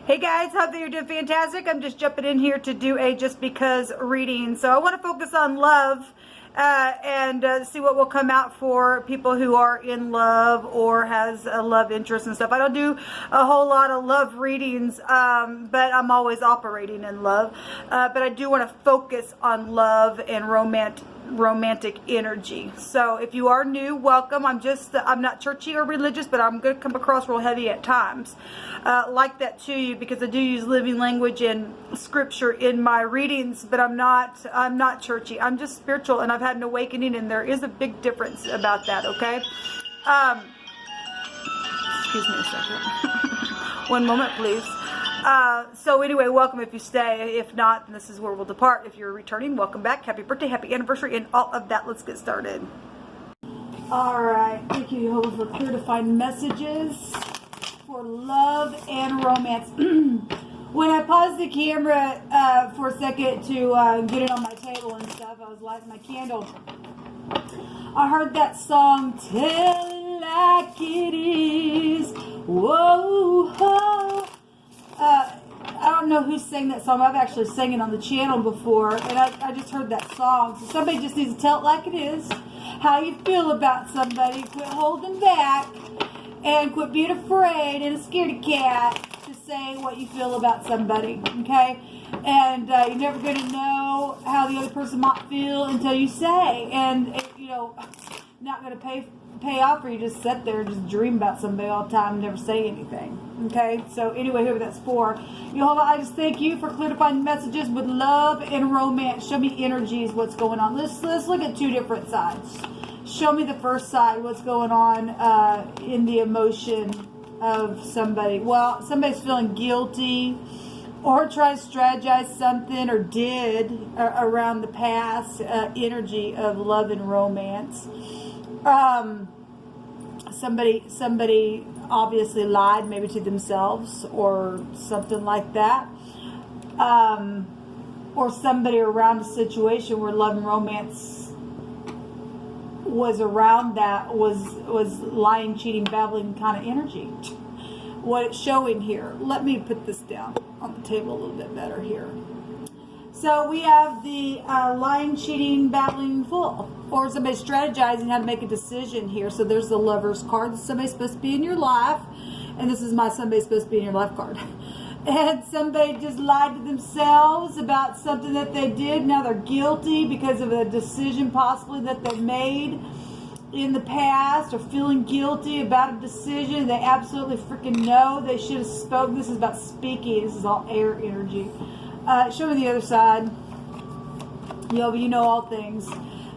Hey guys, hope that you're doing fantastic. I'm just jumping in here to do a just because reading. So I want to focus on love and see what will come out for people who are in love or has a love interest and stuff. I don't do a whole lot of love readings, but I'm always operating in love. But I do want to focus on love and romantic energy. So if you are new, welcome. I'm not churchy or religious, but I'm going to come across real heavy at times, like that to you, because I do use living language and scripture in my readings, but I'm not churchy. I'm just spiritual, and I've had an awakening, and there is a big difference about that. Okay. Excuse me a second. One moment, please. So anyway, welcome if you stay. If not, then this is where we'll depart. If you're returning, welcome back. Happy birthday, happy anniversary, and all of that. Let's get started. All right. Thank you, Jehovah, for clear defined messages for love and romance. When I paused the camera for a second to get it on my table and stuff, I was lighting my candle. I heard that song, "Tell It Like It Is." Whoa, whoa. I don't know who sang that song. I've actually sang it on the channel before, and I just heard that song. So somebody just needs to tell it like it is. How you feel about somebody. Quit holding back, and quit being afraid and a scaredy cat to say what you feel about somebody. Okay? And you're never going to know how the other person might feel until you say. And not going to pay off for you to just sit there and just dream about somebody all the time and never say anything. Okay, so anyway, whoever that's for, Jehovah, I just thank you for clear defined messages with love and romance. Show me energies, what's going on. Let's look at two different sides. Show me the first side, what's going on in the emotion of somebody. Well, somebody's feeling guilty, or tries to strategize something, or did around the past energy of love and romance. Somebody obviously lied, maybe to themselves or something like that, or somebody around a situation where love and romance was around, that was lying, cheating, babbling kind of energy. What it's showing here, let me put this down on the table a little bit better here. So we have the lying, cheating, babbling fool, or somebody strategizing how to make a decision here. So there's the Lover's card. Somebody's supposed to be in your life, and this is my somebody's supposed to be in your life card. And somebody just lied to themselves about something that they did. Now they're guilty because of a decision possibly that they made in the past, or feeling guilty about a decision they absolutely freaking know they should have spoken. This is about speaking. This is all air energy. Show me the other side. You know all things.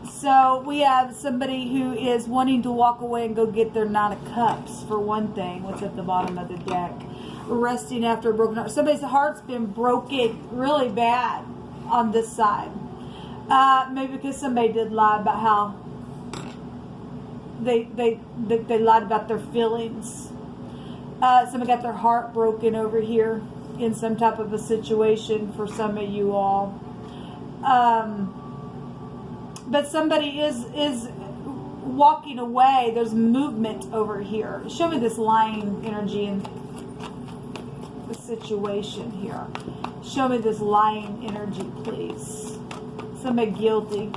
So we have somebody who is wanting to walk away and go get their 9 of Cups, for one thing. What's at the bottom of the deck? Resting after a broken heart. Somebody's heart's been broken really bad on this side. Maybe because somebody did lie about how they lied about their feelings. Somebody got their heart broken over here in some type of a situation for some of you all. But somebody is walking away. There's movement over here. Show me this lying energy in the situation here. Show me this lying energy, please. Somebody guilty.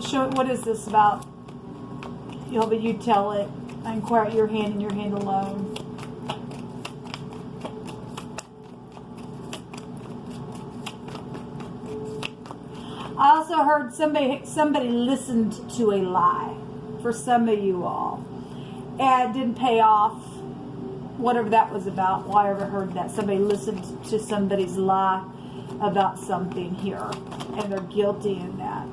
Show what is this about? But you tell it. I inquire at your hand and your hand alone. I also heard somebody listened to a lie for some of you all, and it didn't pay off, whatever that was about. Why I ever heard that. Somebody listened to somebody's lie about something here, and they're guilty in that.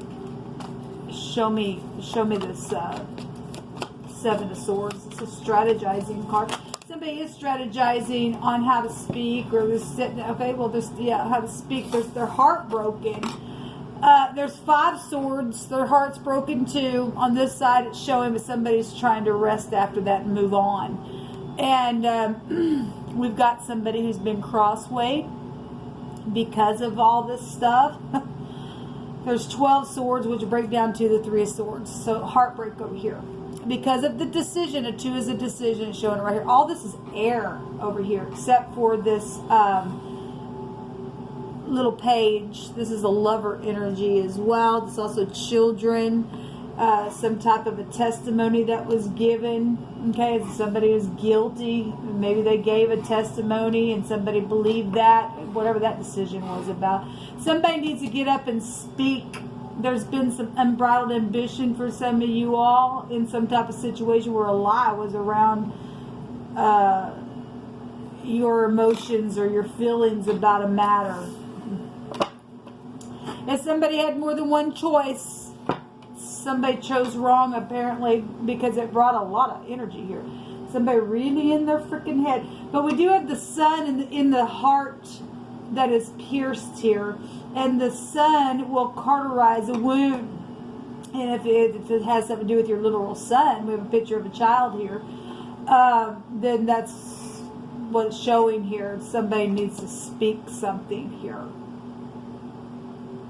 Show me this 7 of Swords. It's a strategizing card. Somebody is strategizing on how to speak, or they're sitting. Okay, well, how to speak. There's their heart broken. There's 5 swords. Their heart's broken too. On this side, it's showing that somebody's trying to rest after that and move on. And we've got somebody who's been crossway because of all this stuff. There's 12 swords, which break down to the 3 of Swords. So heartbreak over here. because of the decision. A 2 is a decision showing right here. All this is air over here, except for this little page. This is a lover energy as well. This is also children, some type of a testimony that was given. Okay, somebody is guilty. Maybe they gave a testimony and somebody believed that, whatever that decision was about. Somebody needs to get up and speak. There's been some unbridled ambition for some of you all in some type of situation where a lie was around your emotions or your feelings about a matter. If somebody had more than one choice, somebody chose wrong apparently, because it brought a lot of energy here. Somebody really in their freaking head. But we do have the sun in the heart that is pierced here. And the sun will cauterize a wound. And if it has something to do with your literal son, we have a picture of a child here, then that's what's showing here. Somebody needs to speak something here.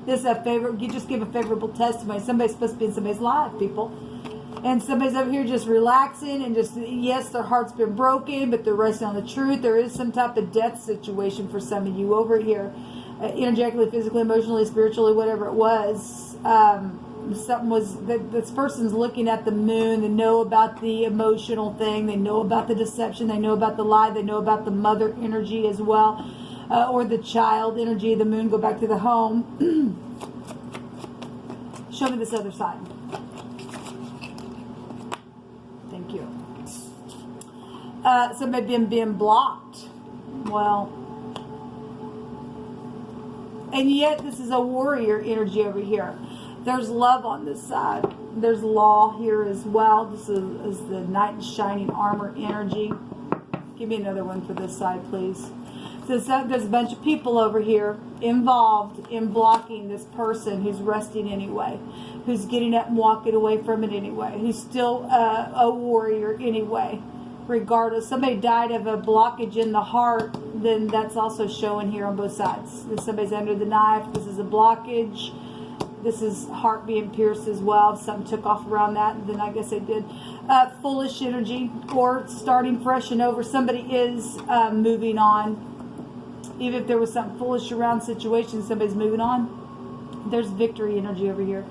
This is a favorite. You just give a favorable testimony. Somebody's supposed to be in somebody's life, people. And somebody's over here just relaxing and just, yes, their heart's been broken, but they're resting on the truth. There is some type of death situation for some of you over here. Energetically, physically, emotionally, spiritually, whatever it was. Something was, this person's looking at the moon. They know about the emotional thing. They know about the deception. They know about the lie. They know about the mother energy as well. Or the child energy of the moon. Go back to the home. Show me this other side. Thank you. Somebody being blocked. Well, and yet this is a warrior energy over here. There's love on this side. There's law here as well. This is the knight in shining armor energy. Give me another one for this side, please. So there's a bunch of people over here involved in blocking this person who's resting anyway, who's getting up and walking away from it anyway, who's still a warrior anyway, regardless. Somebody died of a blockage in the heart, then that's also showing here on both sides. If somebody's under the knife, this is a blockage. This is heart being pierced as well. If something took off around that, then I guess it did. Foolish energy or starting fresh and over. Somebody is moving on. Even if there was something foolish around situations, somebody's moving on. There's victory energy over here.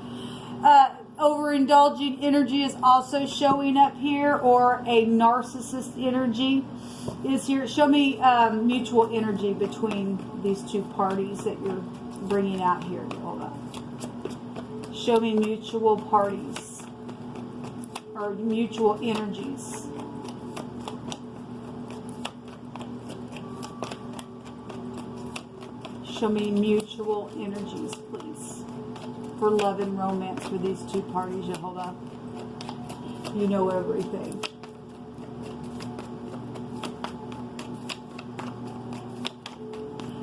Overindulging energy is also showing up here, or a narcissist energy is here. Show me mutual energy between these two parties that you're bringing out here. Hold on. Show me mutual parties or mutual energies. Show me mutual energies, please, for love and romance for these two parties. Hold on. You know everything.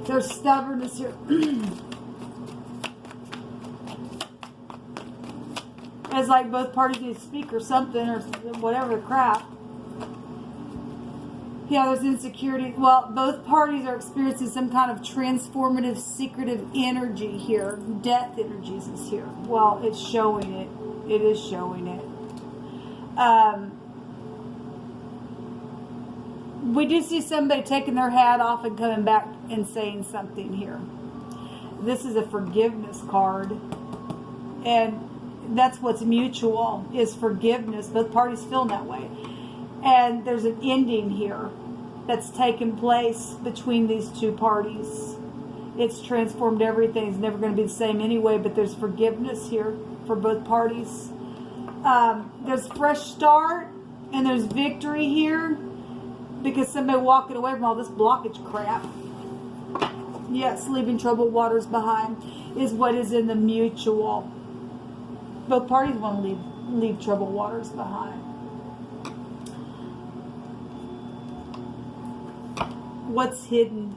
There's stubbornness here. It's like both parties need to speak or something or whatever crap. Yeah, there's insecurity. Well, both parties are experiencing some kind of transformative, secretive energy here. Death energies is here. Well, it's showing it. It is showing it. We do see somebody taking their hat off and coming back and saying something here. This is a forgiveness card. And that's what's mutual, is forgiveness. Both parties feel that way. And there's an ending here that's taken place between these two parties. It's transformed everything. It's never going to be the same anyway, but there's forgiveness here for both parties. There's fresh start and there's victory here because somebody walking away from all this blockage crap. Yes, leaving troubled waters behind is what is in the mutual. Both parties want to leave troubled waters behind. What's hidden?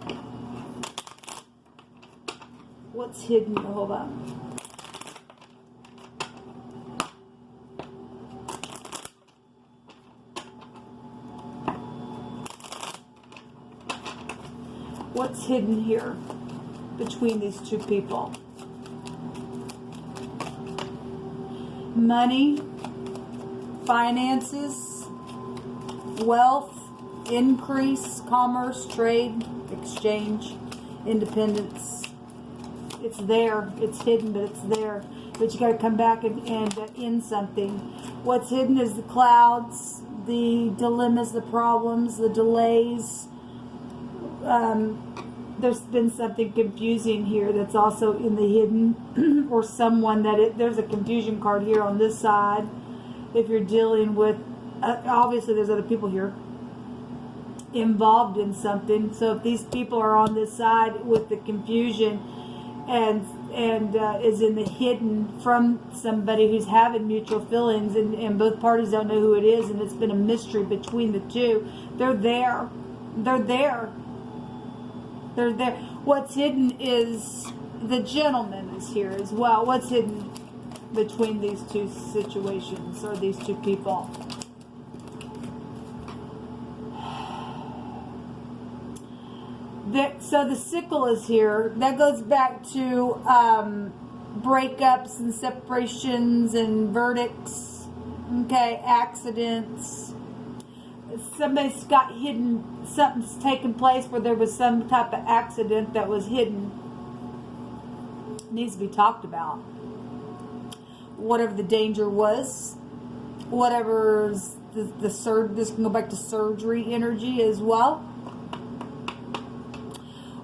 What's hidden? Hold on. What's hidden here between these two people? Money, finances, wealth, increase, commerce, trade, exchange, independence. It's there. It's hidden, but it's there. But you got to come back and end something. What's hidden is the clouds, the dilemmas, the problems, the delays. There's been something confusing here that's also in the hidden, or someone that there's a confusion card here on this side. If you're dealing with, obviously there's other people here involved in something. So if these people are on this side with the confusion and is in the hidden from somebody who's having mutual feelings, and both parties don't know who it is, and it's been a mystery between the two, they're there. They're there. They're there. What's hidden is the gentleman is here as well. What's hidden between these two situations, or these two people? So the sickle is here. That goes back to breakups and separations and verdicts. Okay, accidents. Somebody's got hidden, something's taken place where there was some type of accident that was hidden. It needs to be talked about. Whatever the danger was, whatever's the surgery, this can go back to surgery energy as well.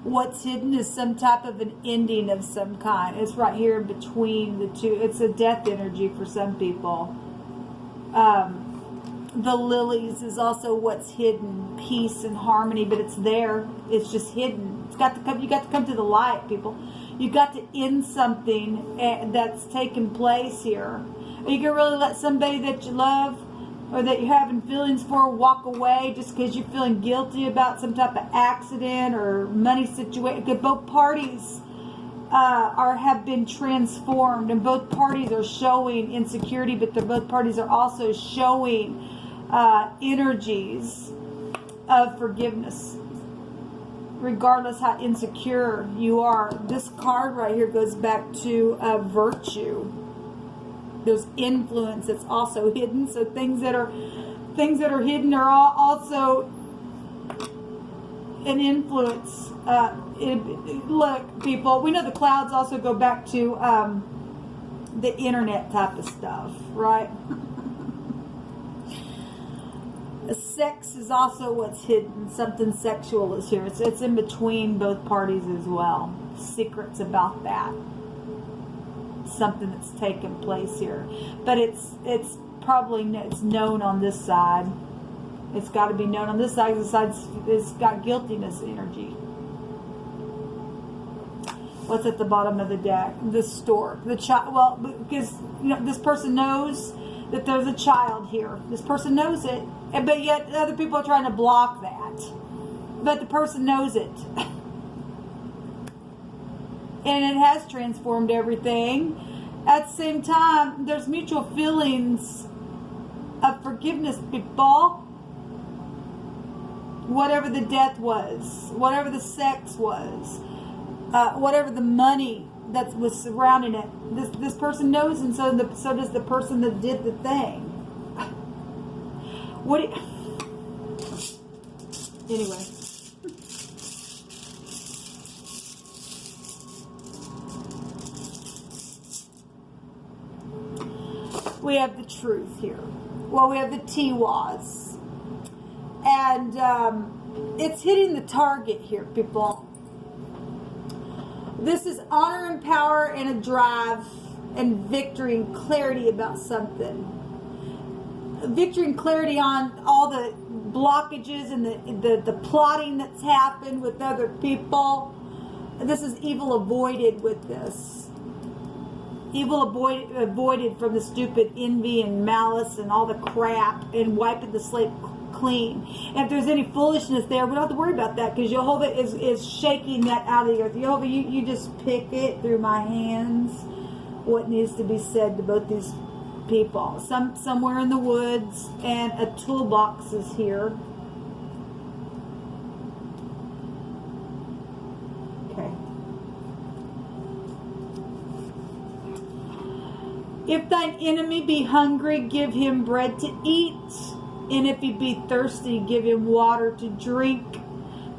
What's hidden is some type of an ending of some kind. It's right here in between the two. It's a death energy for some people. The lilies is also what's hidden, peace and harmony, but it's there. It's just hidden. It's got to come. You got to come to the light, people. You got to end something that's taken place here. Are you gonna really let somebody that you love or that you're having feelings for walk away just because you're feeling guilty about some type of accident or money situation? Because both parties have been transformed, and both parties are showing insecurity, but both parties are also showing energies of forgiveness, regardless how insecure you are. This card right here goes back to virtue. There's influence that's also hidden. So things that are hidden are also an influence. Look, people, we know the clouds also go back to the internet type of stuff, right? Sex is also what's hidden. Something sexual is here. It's in between both parties as well. Secrets about that. Something that's taken place here, but it's known on this side. It's got to be known on this side. This side it's got guiltiness energy. What's at the bottom of the deck? The stork, the child. Well, because this person knows that there's a child here. This person knows it, but yet other people are trying to block that. But the person knows it. And it has transformed everything. At the same time, there's mutual feelings of forgiveness, people. Whatever the death was, whatever the sex was, whatever the money that was surrounding it, this person knows, and so does the person that did the thing. Anyway. We have the truth here. Well, we have the Tiwas. And it's hitting the target here, people. This is honor and power and a drive and victory and clarity about something. Victory and clarity on all the blockages and the plotting that's happened with other people. This is evil avoided with this. Evil avoided from the stupid envy and malice and all the crap, and wiping the slate clean. And if there's any foolishness there, we don't have to worry about that, because Jehovah is shaking that out of the earth. Jehovah, you just pick it through my hands what needs to be said to both these people. Somewhere in the woods, and a toolbox is here. If thine enemy be hungry, give him bread to eat. And if he be thirsty, give him water to drink.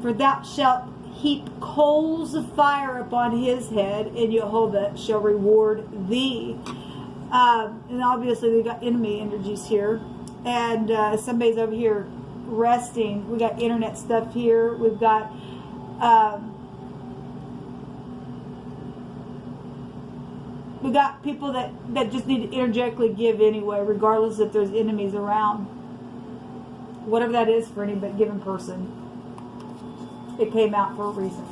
For thou shalt heap coals of fire upon his head, and Jehovah shall reward thee. And obviously we got enemy energies here. And somebody's over here resting. We got internet stuff here. We've got people that just need to energetically give anyway, regardless if there's enemies around. Whatever that is for any given person. It came out for a reason.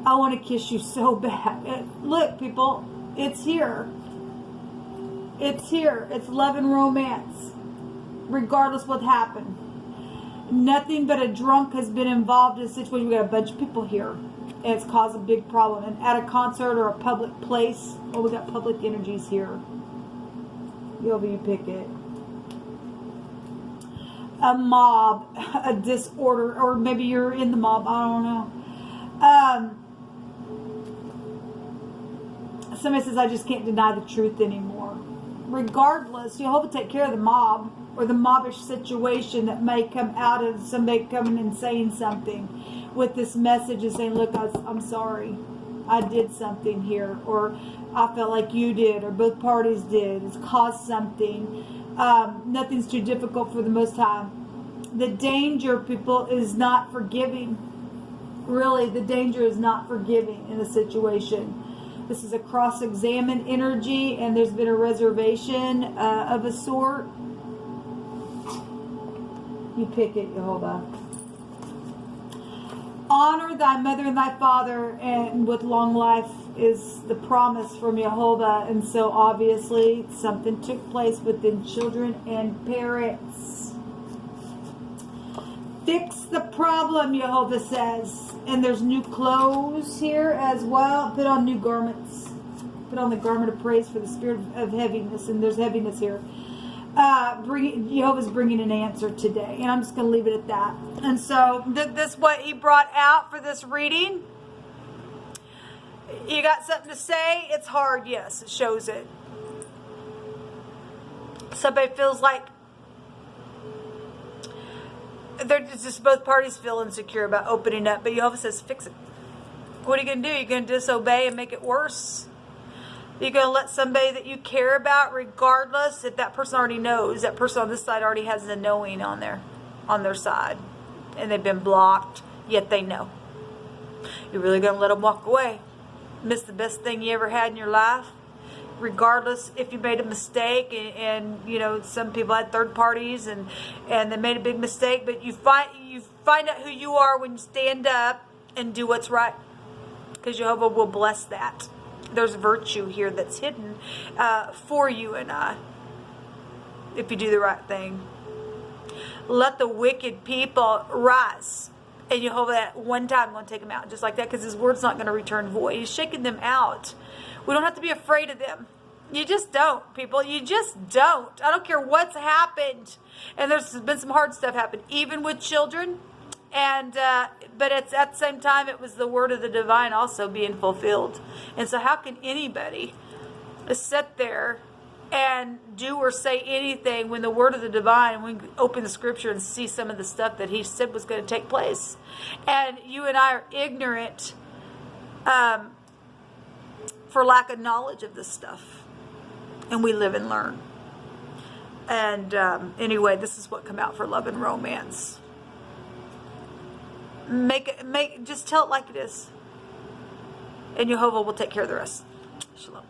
I want to kiss you so bad. Look, people, it's here. It's here. It's love and romance. Regardless what happened. Nothing but a drunk has been involved in a situation. We got a bunch of people here. And it's caused a big problem. And at a concert or a public place. Oh, we got public energies here. You pick it. A mob, a disorder, or maybe you're in the mob, I don't know. Somebody says, I just can't deny the truth anymore. Regardless, you'll hope to take care of the mob, or the mobbish situation that may come out of somebody coming and saying something with this message and saying, look, I'm sorry, I did something here, or I felt like you did, or both parties did, it's caused something. Nothing's too difficult for the Most High. The danger, people, is not forgiving. Really, the danger is not forgiving in a situation. This is a cross-examined energy, and there's been a reservation of a sort. You pick it, Jehovah. Honor thy mother and thy father, and with long life is the promise from Jehovah. And so obviously something took place within children and parents. Fix the problem, Jehovah says. And there's new clothes here as well. Put on new garments. Put on the garment of praise for the spirit of heaviness. And there's heaviness here. Jehovah's bringing an answer today. And I'm just going to leave it at that. And so this is what he brought out for this reading. You got something to say? It's hard, yes, it shows it. Somebody feels like they're just, both parties feel insecure about opening up, but Jehovah says, fix it. What are you going to do? You're going to disobey and make it worse? You're going to let somebody that you care about, regardless if that person already knows, that person on this side already has the knowing on their side, and they've been blocked, yet they know. You're really going to let them walk away? Miss the best thing you ever had in your life, regardless if you made a mistake, and you know, some people had third parties and they made a big mistake, but you find out who you are when you stand up and do what's right, because Jehovah will bless that. There's virtue here that's hidden for you and I, if you do the right thing. Let the wicked people rise. And Jehovah at one time going to take them out just like that, because his word's not going to return void. He's shaking them out. We don't have to be afraid of them. You just don't, people. You just don't. I don't care what's happened. And there's been some hard stuff happen, even with children. And but it's at the same time, it was the word of the divine also being fulfilled. And so how can anybody sit there and do or say anything when the word of the divine, when we open the scripture and see some of the stuff that he said was going to take place, and you and I are ignorant for lack of knowledge of this stuff, and we live and learn. And anyway, this is what come out for love and romance. Just tell it like it is, and Jehovah will take care of the rest. Shalom.